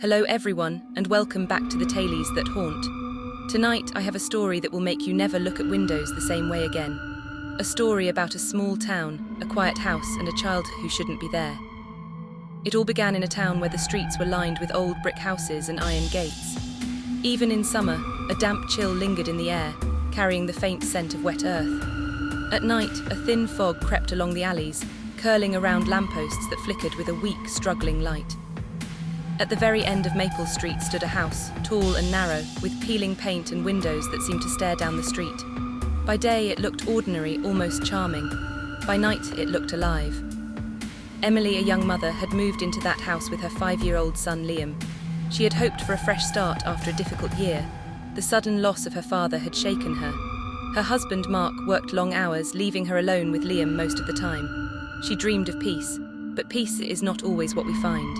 Hello everyone, and welcome back to the Tales That Haunt. Tonight I have a story that will make you never look at windows the same way again. A story about a small town, a quiet house, and a child who shouldn't be there. It all began in a town where the streets were lined with old brick houses and iron gates. Even in summer, a damp chill lingered in the air, carrying the faint scent of wet earth. At night, a thin fog crept along the alleys, curling around lampposts that flickered with a weak, struggling light. At the very end of Maple Street stood a house, tall and narrow, with peeling paint and windows that seemed to stare down the street. By day it looked ordinary, almost charming. By night it looked alive. Emily, a young mother, had moved into that house with her 5-year-old son Liam. She had hoped for a fresh start after a difficult year. The sudden loss of her father had shaken her. Her husband Mark worked long hours, leaving her alone with Liam most of the time. She dreamed of peace, but peace is not always what we find.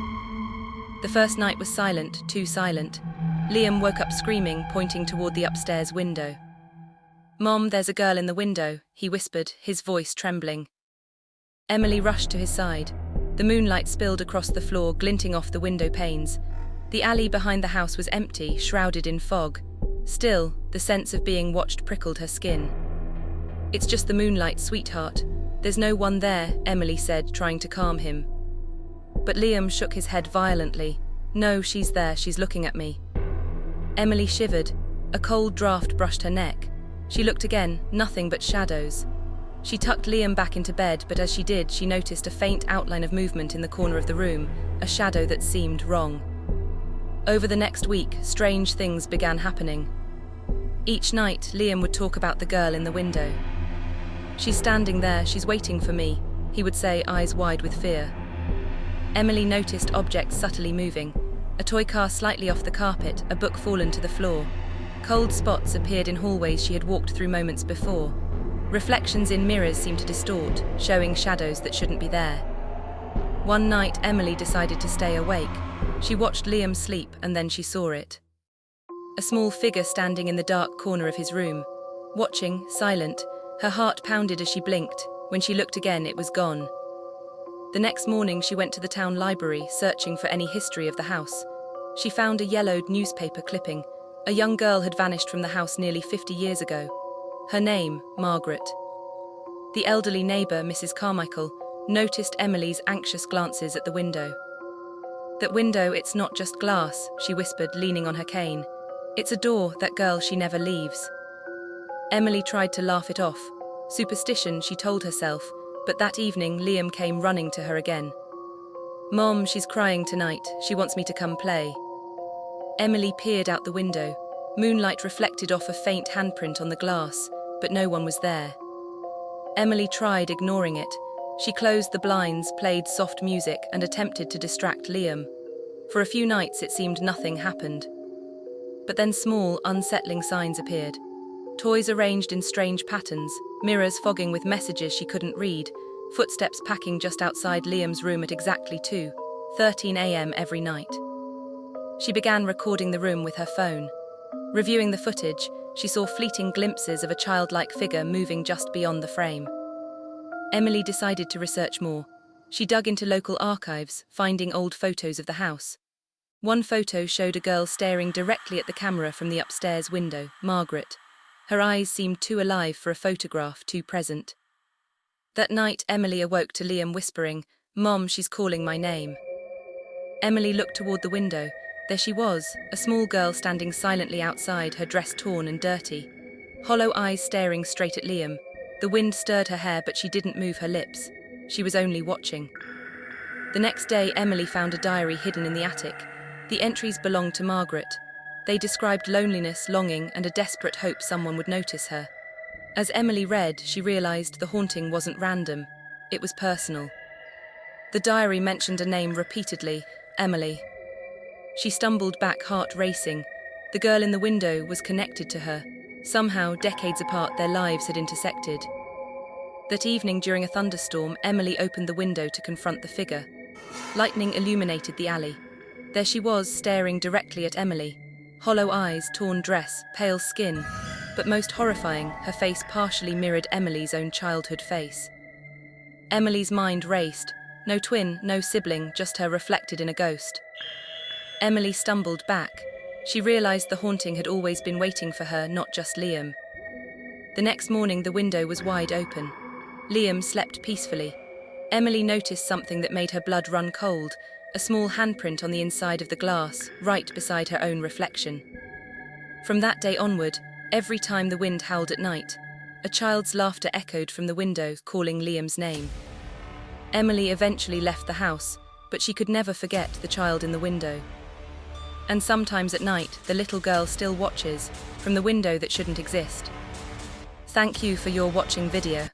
The first night was silent, too silent. Liam woke up screaming, pointing toward the upstairs window. "Mom, there's a girl in the window," he whispered, his voice trembling. Emily rushed to his side. The moonlight spilled across the floor, glinting off the window panes. The alley behind the house was empty, shrouded in fog. Still, the sense of being watched prickled her skin. "It's just the moonlight, sweetheart. There's no one there," Emily said, trying to calm him. But Liam shook his head violently. "No, she's there, she's looking at me." Emily shivered. A cold draft brushed her neck. She looked again, nothing but shadows. She tucked Liam back into bed, but as she did, she noticed a faint outline of movement in the corner of the room, a shadow that seemed wrong. Over the next week, strange things began happening. Each night, Liam would talk about the girl in the window. "She's standing there, she's waiting for me," he would say, eyes wide with fear. Emily noticed objects subtly moving. A toy car slightly off the carpet, a book fallen to the floor. Cold spots appeared in hallways she had walked through moments before. Reflections in mirrors seemed to distort, showing shadows that shouldn't be there. One night, Emily decided to stay awake. She watched Liam sleep, and then she saw it. A small figure standing in the dark corner of his room. Watching, silent, her heart pounded as she blinked. When she looked again, it was gone. The next morning she went to the town library, searching for any history of the house. She found a yellowed newspaper clipping. A young girl had vanished from the house nearly 50 years ago. Her name, Margaret. The elderly neighbour, Mrs. Carmichael, noticed Emily's anxious glances at the window. "That window, it's not just glass," she whispered, leaning on her cane. "It's a door, that girl, she never leaves." Emily tried to laugh it off. Superstition, she told herself. But that evening, Liam came running to her again. "Mom, she's crying tonight. She wants me to come play." Emily peered out the window. Moonlight reflected off a faint handprint on the glass, but no one was there. Emily tried ignoring it. She closed the blinds, played soft music, and attempted to distract Liam. For a few nights, it seemed nothing happened. But then small, unsettling signs appeared. Toys arranged in strange patterns, mirrors fogging with messages she couldn't read, footsteps packing just outside Liam's room at exactly 2:13 a.m. every night. She began recording the room with her phone. Reviewing the footage, she saw fleeting glimpses of a childlike figure moving just beyond the frame. Emily decided to research more. She dug into local archives, finding old photos of the house. One photo showed a girl staring directly at the camera from the upstairs window, Margaret. Her eyes seemed too alive for a photograph, too present. That night, Emily awoke to Liam whispering, "Mom, she's calling my name." Emily looked toward the window. There she was, a small girl standing silently outside, her dress torn and dirty. Hollow eyes staring straight at Liam. The wind stirred her hair, but she didn't move her lips. She was only watching. The next day, Emily found a diary hidden in the attic. The entries belonged to Margaret. They described loneliness, longing, and a desperate hope someone would notice her. As Emily read, she realized the haunting wasn't random. It was personal. The diary mentioned a name repeatedly, Emily. She stumbled back, heart racing. The girl in the window was connected to her. Somehow, decades apart, their lives had intersected. That evening, during a thunderstorm, Emily opened the window to confront the figure. Lightning illuminated the alley. There she was, staring directly at Emily. Hollow eyes, torn dress, pale skin. But most horrifying, her face partially mirrored Emily's own childhood face. Emily's mind raced. No twin, no sibling, just her reflected in a ghost. Emily stumbled back. She realized the haunting had always been waiting for her, not just Liam. The next morning, the window was wide open. Liam slept peacefully. Emily noticed something that made her blood run cold, a small handprint on the inside of the glass, right beside her own reflection. From that day onward, every time the wind howled at night, a child's laughter echoed from the window, calling Liam's name. Emily eventually left the house, but she could never forget the child in the window. And sometimes at night, the little girl still watches from the window that shouldn't exist. Thank you for your watching video.